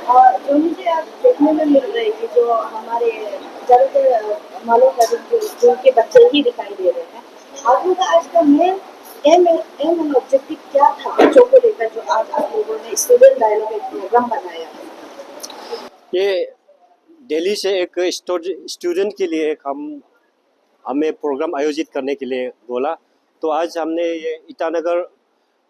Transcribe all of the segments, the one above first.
और जो मुझे अब देखने में मिल रहा है कि जो हमारे ज़्यादातर मालूम का जो स्कूल के बच्चे ही दिखाई दे रहे हैं। आप लोग का आज का मेन एम एंड ऑब्जेक्टिव क्या था बच्चों को लेकर जो आज आप लोगों ने स्टूडेंट डायलॉग एक प्रोग्राम बनाया? ये दिल्ली से एक स्टूडेंट के लिए एक हमें प्रोग्राम आयोजित करने के लिए बोला। तो आज हमने ये ईटानगर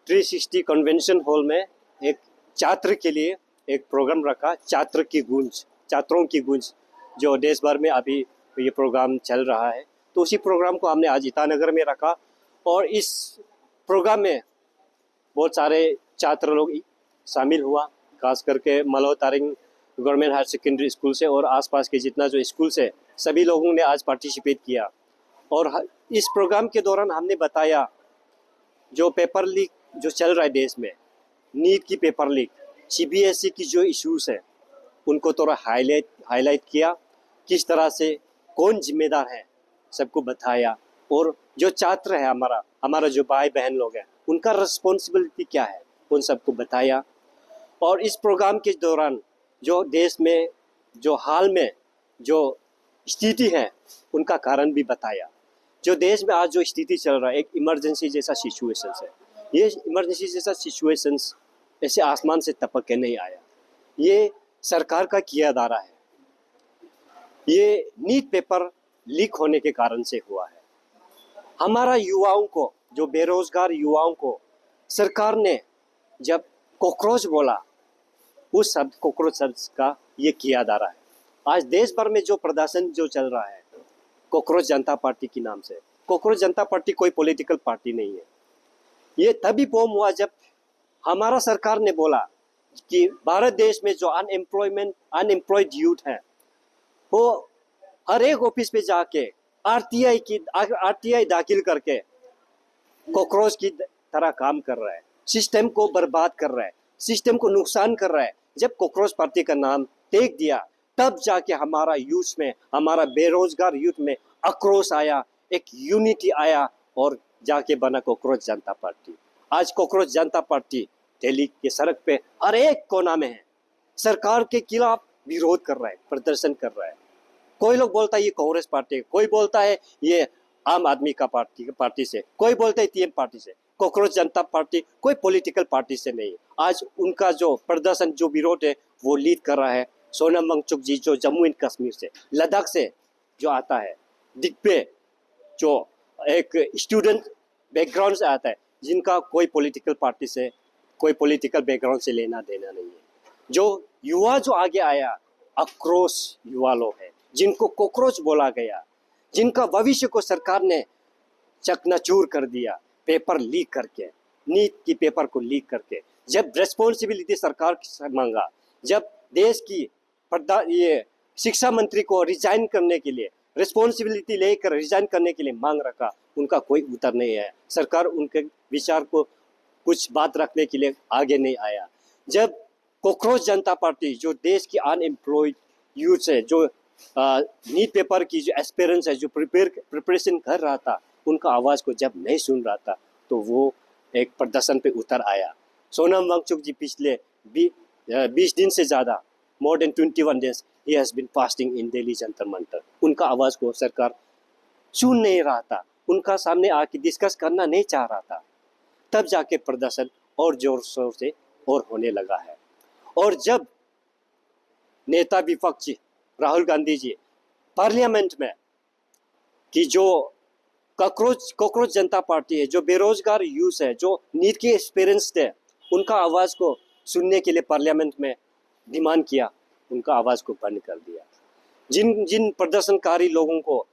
360 कन्वेंशन हॉल में एक छात्र के लिए एक प्रोग्राम रखा, छात्रों की गूंज, जो देश भर में अभी ये प्रोग्राम चल रहा है। तो उसी प्रोग्राम को हमने आज ईटानगर में रखा और इस प्रोग्राम में बहुत सारे छात्र लोग शामिल हुआ, खास करके मलो Taring government higher secondary school से और आसपास के जितना जो स्कूल से सभी लोगों ने आज पार्टिसिपेट किया। और इस प्रोग्राम के दौरान हमने बताया जो पेपर लीक जो चल रहा है देश में, नीट की पेपर लीक, सीबीएसई की जो इश्यूज है उनको थोड़ा हाईलाइट किया, किस तरह से कौन जिम्मेदार है सबको बताया। और जो छात्र है हमारा जो भाई बहन लोग हैं उनका रिस्पॉन्सिबिलिटी क्या है उन सबको बताया। और इस प्रोग्राम के दौरान जो देश में जो हाल में जो स्थिति है उनका कारण भी बताया। जो देश में आज जो स्थिति चल रहा है एक इमरजेंसी जैसा सिचुएशन है, ये इमरजेंसी जैसा सिचुएशन ऐसे आसमान से टपक के नहीं आया, ये सरकार का किया दारा है। ये नीट पेपर लीक होने के कारण से हुआ है। हमारा युवाओं को, जो बेरोजगार युवाओं को सरकार ने जब कॉकरोच बोला, उस शब्द कॉकरोच शब्द का ये किया दारा है। आज देश भर में जो प्रदर्शन जो चल रहा है कॉकरोच जनता पार्टी के नाम से, कॉकरोच जनता पार्टी कोई पॉलिटिकल पार्टी नहीं है। ये तभी फॉर्म हुआ जब हमारा सरकार ने बोला कि भारत देश में जो अनएम्प्लॉयड यूथ है वो हर एक ऑफिस पे जाके आरटीआई दाखिल करके कॉकरोच की तरह काम कर रहा है, सिस्टम को बर्बाद कर रहा है, सिस्टम को नुकसान कर रहा है। जब कॉकरोच पार्टी का नाम टेक दिया तब जाके हमारा यूथ में, हमारा बेरोजगार यूथ में आक्रोश आया, एक यूनिटी आया और जाके बना कॉकरोच जनता पार्टी। आज कॉकरोच जनता पार्टी दिल्ली के सड़क पे हर एक कोना में है, सरकार के खिलाफ विरोध कर रहा है, प्रदर्शन कर रहा है। कोई लोग बोलता है ये कांग्रेस पार्टी है, कोई बोलता है ये आम आदमी का पार्टी से, कोई बोलता है टीएम पार्टी से। कॉकरोच जनता पार्टी कोई पॉलिटिकल पार्टी से नहीं। आज उनका जो प्रदर्शन जो विरोध है वो लीड कर रहा है सोनम वांगचुक जी, जो जम्मू एंड कश्मीर से, लद्दाख से जो आता है, दिग्बे जो एक स्टूडेंट बैकग्राउंड से आता है, जिनका कोई पॉलिटिकल पार्टी से, कोई पॉलिटिकल बैकग्राउंड से लेना देना नहीं है। जो युवा जो आगे आया, आक्रोश युवा लोग हैं जिनको कॉकरोच बोला गया, जिनका भविष्य को सरकार ने चकनाचूर कर दिया पेपर लीक करके, नीट की पेपर को लीक करके। जब रेस्पॉन्सिबिलिटी सरकार से मांगा, जब देश की ये शिक्षा मंत्री को रिजाइन करने के लिए, रिस्पॉन्सिबिलिटी लेकर रिजाइन करने के लिए मांग रखा, उनका कोई उत्तर नहीं है। सरकार उनके विचार को कुछ बात रखने के लिए आगे नहीं आया। जब कॉकरोच जनता पार्टी जो देश की अनएम्प्लॉयड यूथ है, जो नीट पेपर की जो एस्पिरेंट्स है, जो प्रिपरेशन कर रहा था, उनका आवाज़ को जब नहीं सुन रहा था तो वो एक प्रदर्शन पे उतर आया। सोनम वांगचुक जी पिछले 20 दिन से ज़्यादा, more than 21 days he has been fasting in Delhi Jantar Mantar. उनका आवाज़ को सरकार सुन नहीं रहा था, उनका सामने आके डिस्कस करना नहीं चाह रहा था। तब जाके प्रदर्शन और जोर शोर से और होने लगा है। और जब नेता विपक्ष राहुल गांधी जी पार्लियामेंट में कि जो कॉकरोच जनता पार्टी है, जो बेरोजगार यूथ है, जो नीट के एक्सपीरियंस थे, उनका आवाज़ को सुनने के लिए पार्लियामेंट में डिमांड किया, उनका आवाज़ को बंद कर दिया। जिन प्रदर्शनकारी लोगों को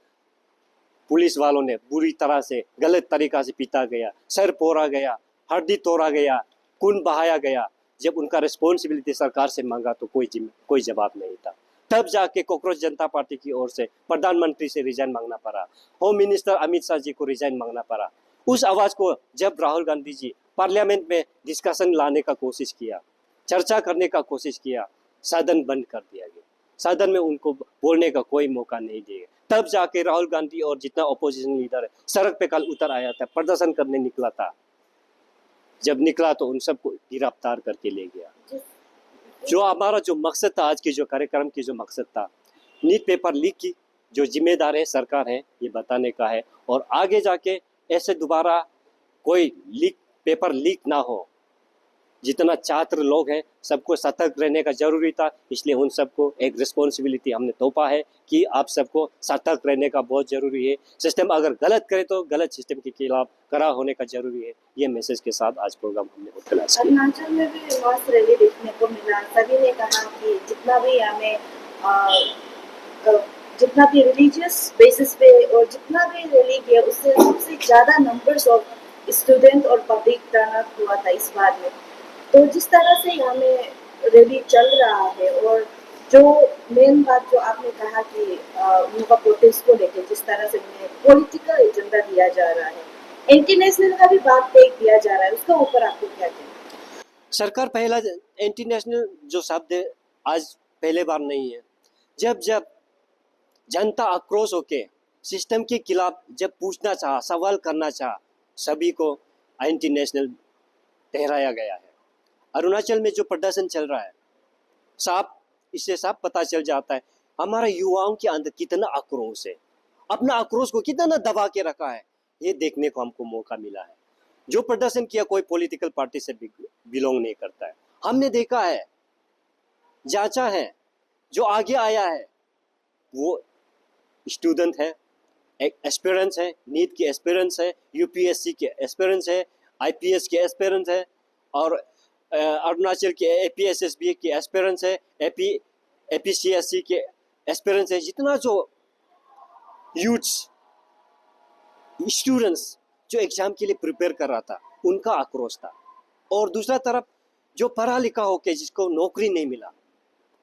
पुलिस वालों ने बुरी तरह से गलत तरीका से पीटा गया, सर फोड़ा गया, हड्डी तोड़ा गया, खून बहाया गया, जब उनका रिस्पॉन्सिबिलिटी सरकार से मांगा तो कोई जवाब नहीं था। तब जाके कॉकरोच जनता पार्टी की ओर से प्रधानमंत्री से रिजाइन मांगना पड़ा, होम मिनिस्टर अमित शाह जी को रिजाइन मांगना पड़ा। उस आवाज़ को जब राहुल गांधी जी पार्लियामेंट में डिस्कशन लाने का कोशिश किया, चर्चा करने का कोशिश किया, सदन बंद कर दिया गया, सदन में उनको बोलने का कोई मौका नहीं दिया। तब जाके राहुल गांधी और जितना अपोजिशन लीडर है सड़क पे कल उतर आया था, प्रदर्शन करने निकला था। जब निकला तो उन सबको गिरफ्तार करके ले गया। जो हमारा जो मकसद था, आज के जो कार्यक्रम की जो मकसद था, नीट पेपर लीक की जो जिम्मेदार है सरकार है, ये बताने का है। और आगे जाके ऐसे दोबारा कोई पेपर लीक ना हो। जितना छात्र लोग हैं सबको सतर्क रहने का जरूरी था, इसलिए उन सबको एक रिस्पॉन्सिबिलिटी हमने तोपा है कि आप सबको सतर्क रहने का बहुत ज़रूरी है। सिस्टम अगर गलत करे तो गलत सिस्टम के खिलाफ खड़ा होने का जरूरी है। ये मैसेज के साथ आज प्रोग्राम हमने ऑर्गेनाइज किया। अरुणाचल में भी मास रैली देखने को मिला। सभी ने कहा कि जितना भी हमें जितना भी रिलीजियस बेसिस पे और जितना भी रैली किया, उससे सबसे ज़्यादा नंबर्स ऑफ स्टूडेंट और पब्लिक टर्न अप हुआ था इस बार में। तो जिस तरह से हमें रैली चल रहा है और जो मेन बात जो आपने कहा कि उनका प्रोटेस्ट को लेकर जिस तरह से उन्हें पॉलिटिकल एजेंडा दिया जा रहा है, एंटी नेशनल का भी बात फेंक दिया जा रहा है, उसका ऊपर आपको क्या कहना? सरकार पहला एंटी नेशनल जो शब्द है आज पहले बार नहीं है। जब जब जनता आक्रोश होके सिस्टम के खिलाफ जब पूछना चाहा, सवाल करना चाहा, सभी को एंटी नेशनल ठहराया गया है। अरुणाचल में जो प्रदर्शन चल रहा है, इससे साफ पता चल जाता है हमारे युवाओं के अंदर कितना आक्रोश है, अपना आक्रोश को कितना दबा के रखा है, ये देखने को हमको मौका मिला है। जो प्रदर्शन किया कोई पॉलिटिकल पार्टी से बिलोंग नहीं करता है, हमने देखा है, जांचा है। जो आगे आया है वो स्टूडेंट है, एक एस्पिरेंट्स है, नीट के एस्पिरेंट्स है, यूपीएससी के एस्पिरेंट्स है, आईपीएस के एस्पिरेंट्स है, और अरुणाचल के एपीएसएसबी के एस्पिरेंट्स है, एपीसीएससी के एस्पिरेंट्स है। जितना जो यूथ्स स्टूडेंट्स जो एग्जाम के लिए प्रिपेयर कर रहा था, उनका आक्रोश था। और दूसरा तरफ जो पढ़ा लिखा होके जिसको नौकरी नहीं मिला,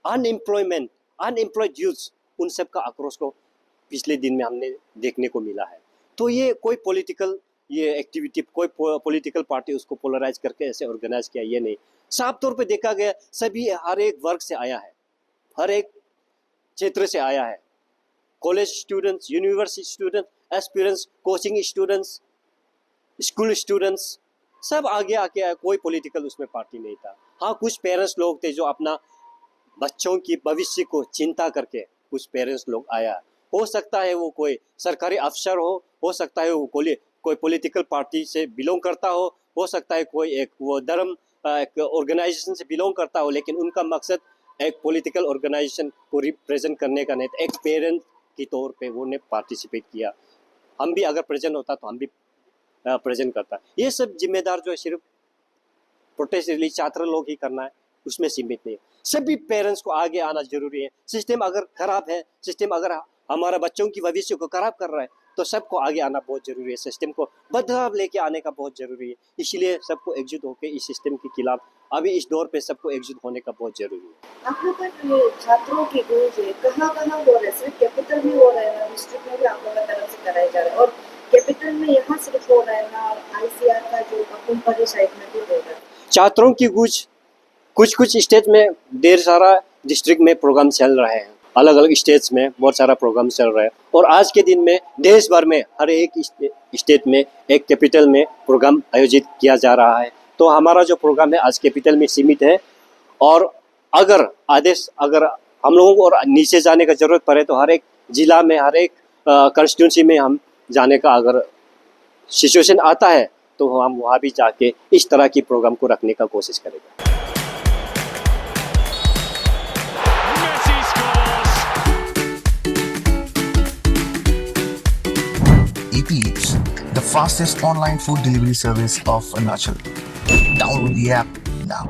अनएम्प्लॉयड यूथ्स, उन सब का आक्रोश को पिछले दिन में हमने देखने को मिला है। तो ये कोई पॉलिटिकल ये एक्टिविटी, कोई पॉलिटिकल पार्टी उसको पोलराइज करके ऐसे ऑर्गेनाइज किया, ये नहीं। साफ तौर पे देखा गया सभी हर एक वर्ग से आया है, हर एक क्षेत्र से आया है। College students, university students, aspirants, coaching students, school students, सब आगे आके आए। कोई पॉलिटिकल उसमें पार्टी नहीं था। हाँ, कुछ पेरेंट्स लोग थे जो अपना बच्चों की भविष्य को चिंता करके कुछ पेरेंट्स लोग आया। हो सकता है वो कोई सरकारी अफसर हो सकता है वो कोई पॉलिटिकल पार्टी से बिलोंग करता हो सकता है कोई एक वो धर्म एक ऑर्गेनाइजेशन से बिलोंग करता हो, लेकिन उनका मकसद एक पॉलिटिकल ऑर्गेनाइजेशन को रिप्रेजेंट करने का नहीं था। एक पेरेंट की तौर पे वो ने पार्टिसिपेट किया। हम भी अगर प्रेजेंट होता तो हम भी प्रेजेंट करता। ये सब जिम्मेदार जो है सिर्फ प्रोटेस्ट रैली छात्र लोग ही करना है, उसमें सीमित नहीं है। सभी पेरेंट्स को आगे आना जरूरी है। सिस्टम अगर खराब है, सिस्टम अगर हमारा बच्चों की भविष्य को खराब कर रहा है, तो सबको आगे आना बहुत जरूरी है। सिस्टम को बदलाव लेके आने का बहुत जरूरी है। इसलिए सबको एकजुट होकर इस सिस्टम के खिलाफ अभी इस दौर पे सबको एकजुट होने का बहुत जरूरी है। आप लोग का जो छात्रों की गूंज है कहाँ हो रहा है? सिर्फ कैपिटल में हो रहा है ना, डिस्ट्रिक्ट में भी आप लोगों की तरफ से कराया जा रहा है? और कैपिटल में यहाँ सिर्फ हो रहा है ना, आईसीआर का जो पपुमपरी साइड में भी हो रहा है? छात्रों की गूंज कुछ स्टेट में ढेर सारा डिस्ट्रिक्ट में प्रोग्राम चल रहे हैं, अलग अलग स्टेट्स में बहुत सारा प्रोग्राम चल रहा है। और आज के दिन में देश भर में हर एक स्टेट में एक कैपिटल में प्रोग्राम आयोजित किया जा रहा है। तो हमारा जो प्रोग्राम है आज कैपिटल में सीमित है। और अगर हम लोगों को और नीचे जाने का जरूरत पड़े तो हर एक जिला में, हर एक कंस्टिट्यूंसी में हम जाने का अगर सिचुएशन आता है तो हम वहाँ भी जाके इस तरह की प्रोग्राम को रखने का कोशिश करेंगे। Eats, the fastest online food delivery service of Arunachal. Download the app now.